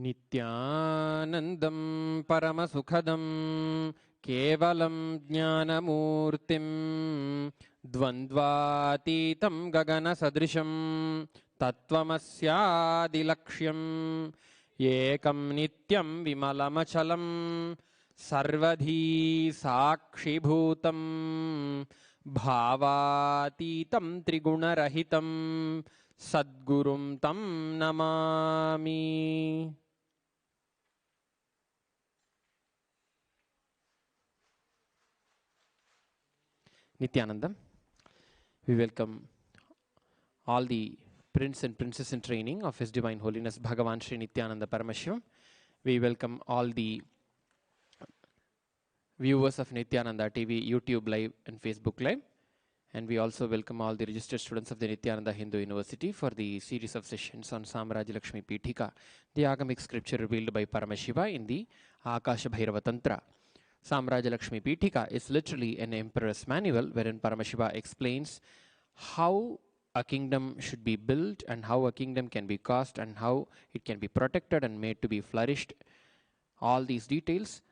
नित्यानन्दं परमसुखदं केवलं ज्ञानमूर्तिं द्वन्द्वातीतं गगनसदृशं तत्त्वमस्यादिलक्ष्यम् एकं नित्यं विमलमचलं सर्वधी साक्षिभूतं भावातीतं त्रिगुणरहितं सद्गुरुं तं Namami. Nityanandam. We welcome all the prince and princess in training of His Divine Holiness Bhagavan Sri Nityananda Paramashivam. We welcome all the viewers of Nityananda TV, YouTube Live and Facebook Live. And we also welcome all the registered students of the Nityananda Hindu University for the series of sessions on Samrajya Lakshmi Pithika, the Agamic scripture revealed by Paramashiva in the Akasha Bhairava Tantra. Samrajya Lakshmi Pithika is literally an emperor's manual wherein Paramashiva explains how a kingdom should be built and how a kingdom can be caused and how it can be protected and made to be flourished. All these details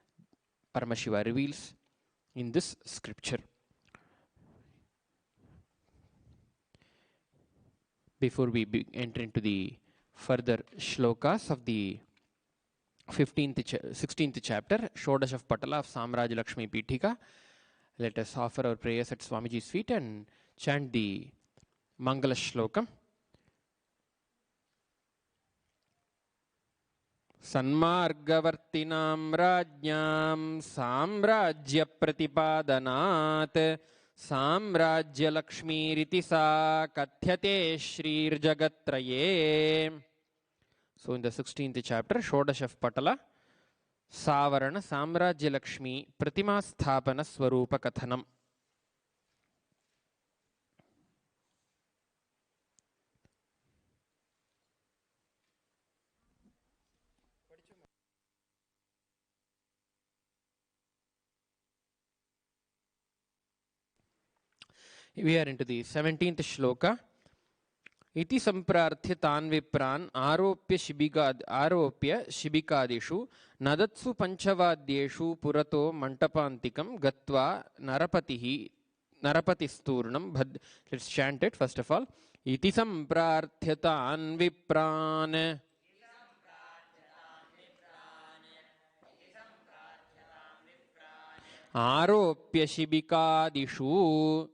Paramashiva reveals in this scripture. Before we enter into the further shlokas of the 16th chapter, Shodash of Patala of Samrajya Lakshmi Pithika, let us offer our prayers at Swamiji's feet and chant the Mangala Shlokam. Sanmargavartinam Rajnyam Samrajya Pratipadanat Samrajya Lakshmi Ritisa Kathyate Shrir Jagatraye. So in the 16th chapter, Shodash of Patala, Savarana Samrajya Lakshmi Pratima Sthapana Swarupa Kathanam. We are into the 17th shloka. Iti samprarthya tan vipran aropya shibikadishu nadatsu panchavadyeshu purato mantapantikam gatva narapatisturnam bhad. Let's chant it first of all. Iti samprarthya tan vipran aropya shibikadishu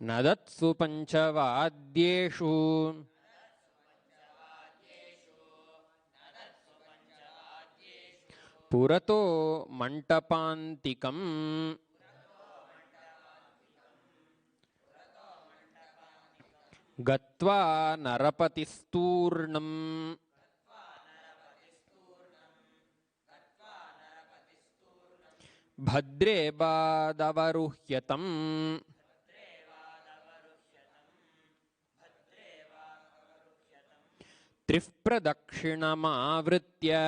Nadatsu panchavadyeshu Purato mantapantikam Gatva narapatisturnam Bhadre badavaruhyatam Trif pradakshinamavritya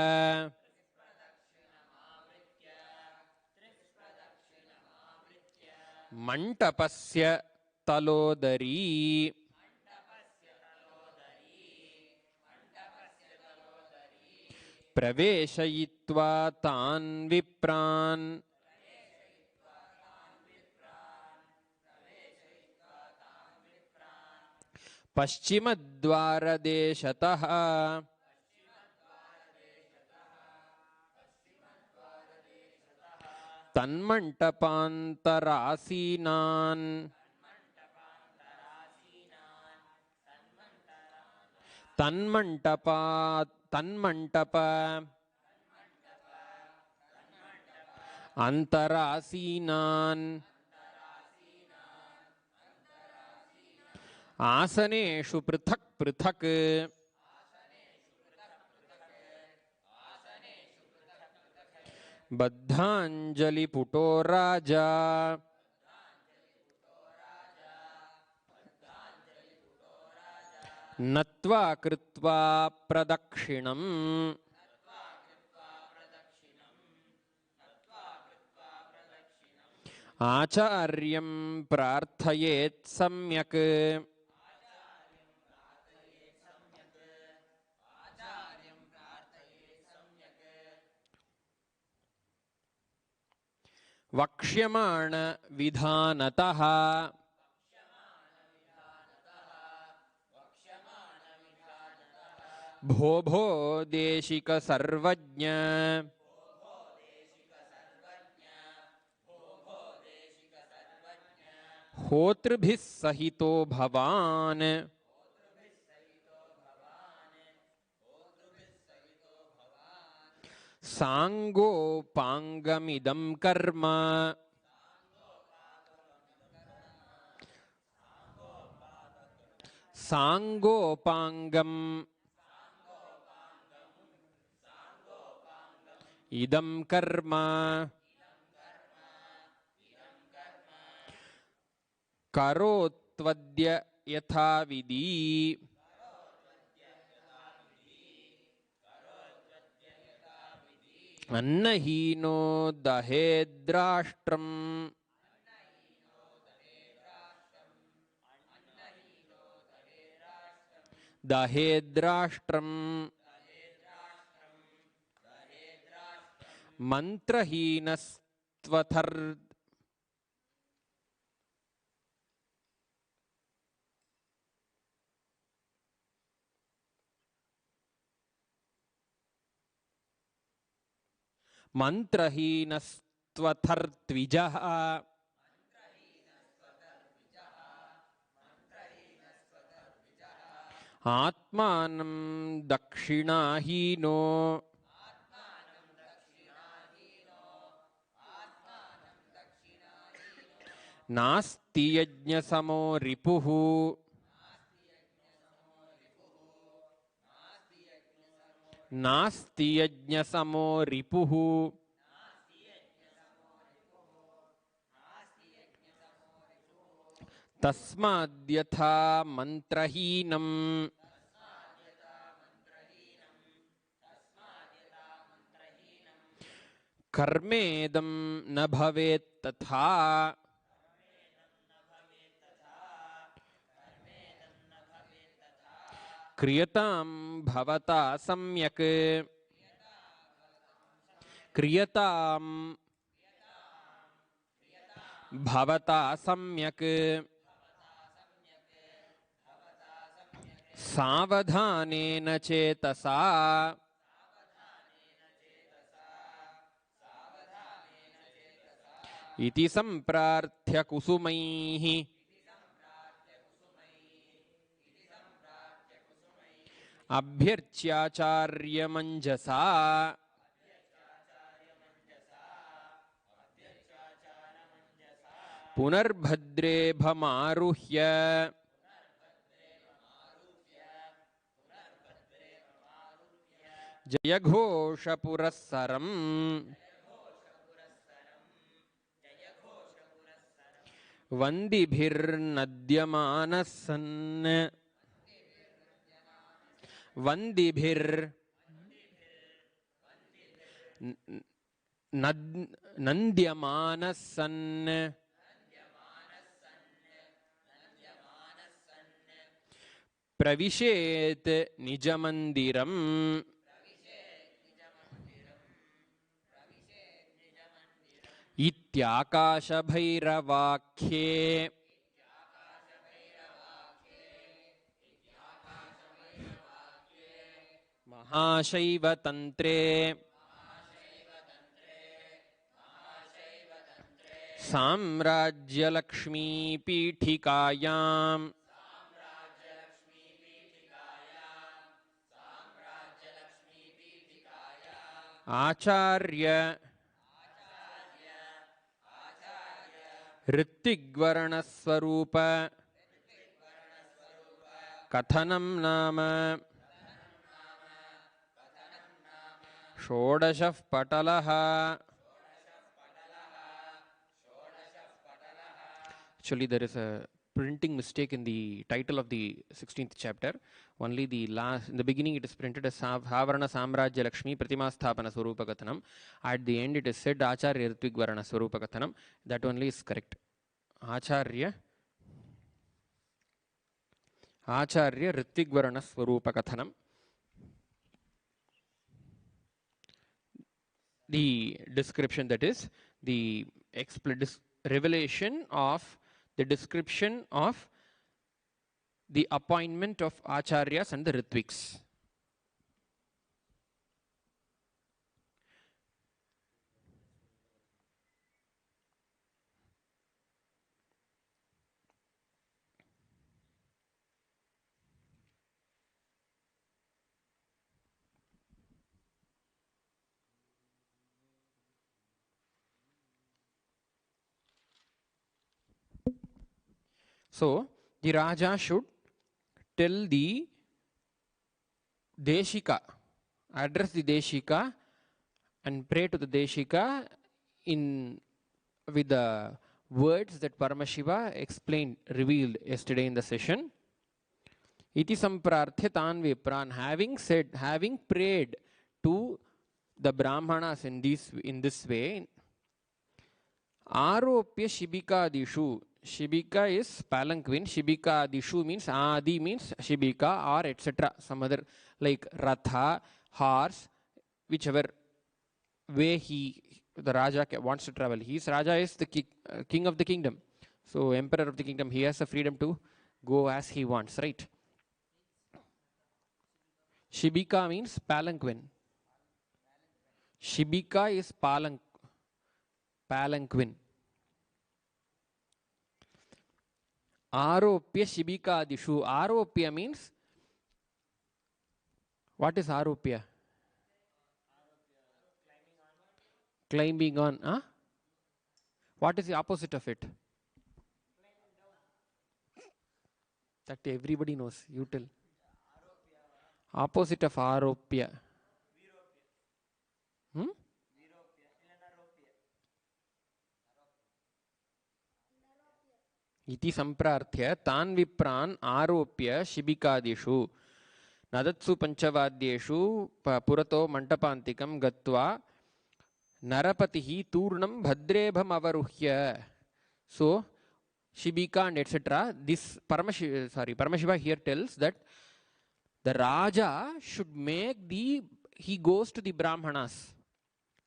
Mantapasya talodari Praveshayitva tan vipran Paschimad-dwara-deshatah Tanmantapantaraasinan Tanmantapa Antaraasinan Asaneshu prithak prithak Baddhanjali puto raja Natva kritva pradakshinam Acharyam prarthayet samyak वक्ष्यमाण विधानतः भो भो देशिक सर्वज्ञ होतृभिः सहितो भवान् सांगोपांगमिदं कर्म सांगोपांगम इदं कर्म करोत्वद्य यथाविधि अन्नहीनो दहेद्राष्ट्रम् दहेद्राष्ट्रम् मंत्रहीनस्त्वथर् मंत्रहीनस्त्वथर्त्विजः आत्मानं दक्षिणाहीनो नास्ति यज्ञसमो रिपुः नास्ति यज्ञसमो रिपुः तस्माद्यथा मंत्रहीनम् कर्मेदं न भवेत् तथा क्रियतां भवता सम्यक् क्रियतां भवता सम्यक् सावधानेन चेतसा इति सम्प्रार्थ्य कुसुमैः अभ्यर्च्याचार्यमञ्जसा पुनर्भद्रे भमारुह्य जयघोषपुरस्सरम् वन्दिभिर्नद्यमानः सन् नन्द्यमानः सन् प्रविशेत् निजमन्दिरम् इत्याकाशभैरवाख्ये महाशैवतन्त्रे साम्राज्यलक्ष्मीपीठिकायाम् आचार्य ऋत्विग्वर्णस्वरूप कथनं नाम षोडशः पटलः. Actually, there is a printing mistake in the title of the 16th chapter. Only the last, in the beginning it is printed as Havarana Samrajya Lakshmi Pratima Sthapana Swarupa Kathanam. At the end it is said Acharya Ritvigvarana Swarupa Kathanam. That only is correct. Acharya Ritvigvarana Swarupa Kathanam. The description, that is the revelation of the description of the appointment of acharyas and the ritviks. So the Raja should tell the Deshika, address the Deshika and pray to the Deshika with the words that Paramashiva explained, revealed yesterday in the session. Iti samprarthya tan vipran, having prayed to the Brahmanas in this way, Aropya Shibika Dishu. Shibika is palanquin. Shibika Dishu means Adi means Shibika or etc. Some other like Ratha, horse, whichever way the Raja wants to travel. Raja is the king of the kingdom. So emperor of the kingdom, he has the freedom to go as he wants, right? Shibika means palanquin. Shibika is palanquin. Aropya Shibika Dishu. Aropya means, what is Aropya? Climbing on. Huh? What is the opposite of it? That everybody knows. You tell. Opposite of Aropya. Iti samprarthya tan vipran aropya shibikadishu nadatsu panchavadyeshu purato mantapantikam gatva narapatihi turnam bhadrebham avaruhya. So Shibika and etc. This Paramashiva here tells that the Raja should he goes to the Brahmanas.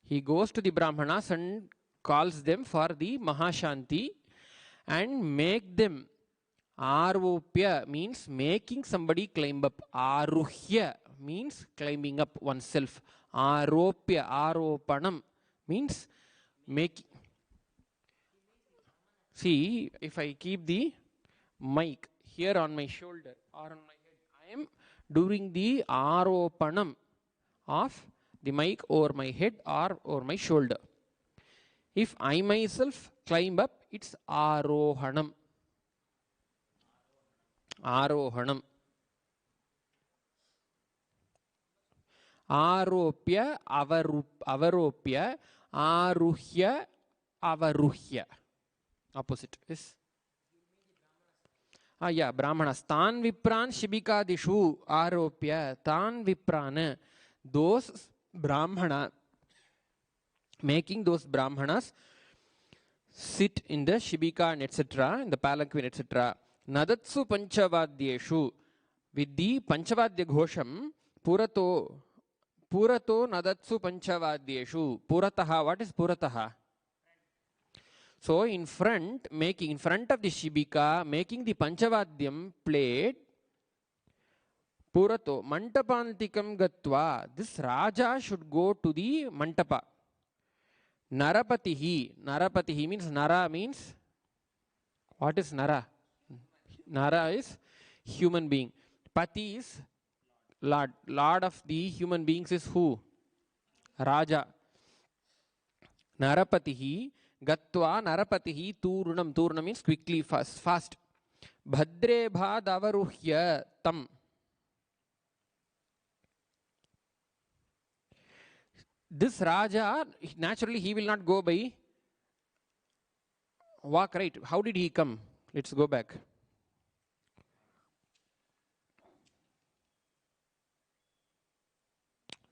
He goes to the Brahmanas and calls them for the Mahashanti and make them. Aropya means making somebody climb up. Aruhya means climbing up oneself. Aropya, aropanam means making. See, if I keep the mic here on my shoulder or on my head, I am doing the aropanam of the mic over my head or over my shoulder. If I myself climb up, it's arohanam. Arohanam. Aropya, avaropya, aruhya, avaruhya. Opposite is. Yeah, Brahmanas. Tan vipran shibika dishu aropya. Tan viprana. Those Brahmana, making those Brahmanas sit in the shibika and etc., in the palanquin, etc. Nadatsu panchavadyeshu. With the panchavadya ghosham, purato nadatsu panchavadyeshu. Purataha. What is purataha? So in front of the shibika, making the panchavadyam played, purato mantapantikam gatva. This Raja should go to the mantapa. Narapatihi means Nara means, what is Nara? Nara is human being. Pati is Lord. Lord of the human beings is who? Raja. Narapatihi gatva narapatihi turnam. Turnam means quickly, fast. Bhadrebha davaruhya tam. This Raja, naturally he will not go by walk, right? How did he come? Let's go back.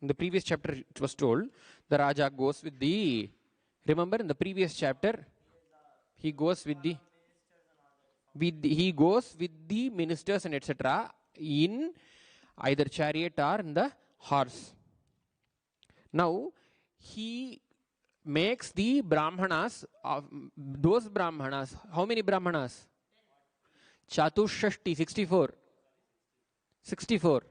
In the previous chapter it was told the Raja goes with the, remember in the previous chapter, he goes with the ministers and etc. in either chariot or in the horse. Now he makes the brahmanas, those brahmanas, how many brahmanas? Chatushashti, 64. 64.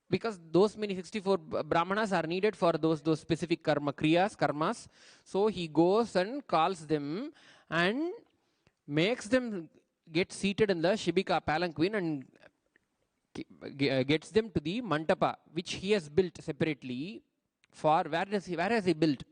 Because those many 64 brahmanas are needed for those specific karmas. So he goes and calls them and makes them get seated in the Shibika palanquin and gets them to the mandapa, which he has built separately. For where has he built?